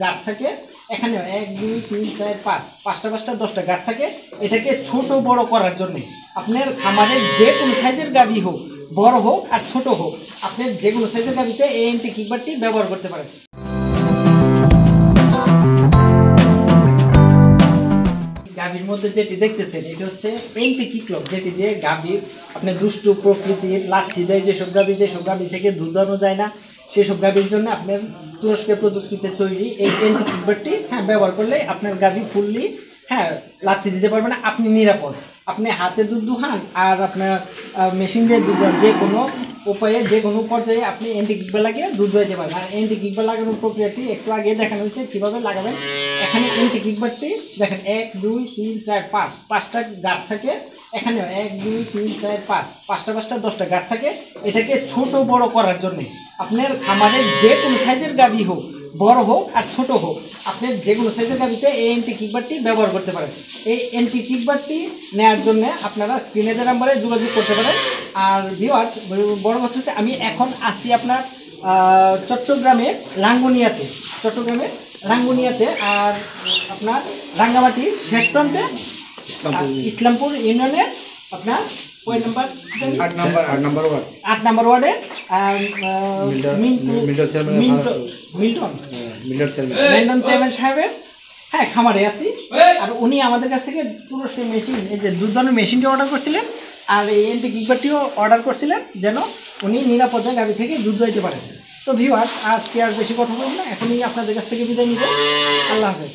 গাঁট থাকে এখানে 1 2 3 4 5 পাঁচটা 10টা গাঁট থাকে। এটাকে ছোট বড় করার জন্য আপনার খামারের যে কোনো সাইজের গাভী হোক, বড় হোক আর ছোট হোক, আপনি যে কোনো সাইজের গাভীতে এই এন্টি কিকবারটি ব্যবহার করতে পারেন। গাভীর মধ্যে যেটি দেখতেছেন এটা হচ্ছে এন্টি কিকলক, যেটি দিয়ে গাভীর আপনার দুষ্টু প্রকৃতির লাথি দেয় যেসব গাভী থেকে দুধ দানো যায় না, সেসব গাভীর জন্য আপনার তুরস্কের প্রযুক্তিতে তৈরি এই এন্টি কিকবারটি ব্যবহার করলে আপনার গাভী ফুললি লাথি দিতে পারবে না, আপনি নিরাপদ। আপনি হাতে দুধ দুহান আর আপনার মেশিন দিয়ে দুধ দুহান, যে কোনো উপায়ে যে কোনো পর্যায়ে আপনি এন্টি কিকবার লাগিয়ে দুধ দোয়াতে পারেন। আর এন্টি কিকবার লাগানোর প্রক্রিয়াটি একটু আগে দেখানো হয়েছে কীভাবে লাগাবেন। এখানে এন্টি কিকবারটি দেখেন 1 2 3 4 5 পাঁচটা গাঁট থাকে। এখানে 1 2 3 4 5 পাঁচটা 10টা গাঁট থাকে। এটাকে ছোট বড় করার জন্য আপনার খামারের যে কোনো সাইজের গাভী হোক, বড় হোক আর ছোট হোক, আপনি যে কোনো সাইজের গাভীতে এই এন্টি কিকবারটি ব্যবহার করতে পারেন। এই এন্টি কিকবারটি নেওয়ার জন্য আপনারা স্ক্রিনে দেওয়া নাম্বারে যোগাযোগ করতে পারেন। আর ভিউয়ার্স, বড় কথা হচ্ছে আমি এখন আসি আপনার চট্টগ্রামে রাঙ্গুনিয়াতে আর আপনার রাঙ্গামাটির শেষ প্রান্তে ইসলামপুর ইউনিয়নের আপনার ওই নাম্বার 8 নম্বর ওয়ার্ডে মিল্টন চেয়ারম্যান সাহেবের খামারে আছি। আর উনি আমাদের কাছ থেকে তুরস্কের মেশিন, এই যে দুধ দানোর মেশিনটি অর্ডার করছিলেন আর এই এন্টি কিকবারটিও অর্ডার করছিলেন যেন উনি নিরাপদে গাভী থেকে দুধ দোয়াইতে পারেন। তো ভিউয়ার্স, আজকে আর বেশি কথা বলবো না, এখনই আপনাদের কাছ থেকে বিদায় নিব। আল্লাহ হাফেজ।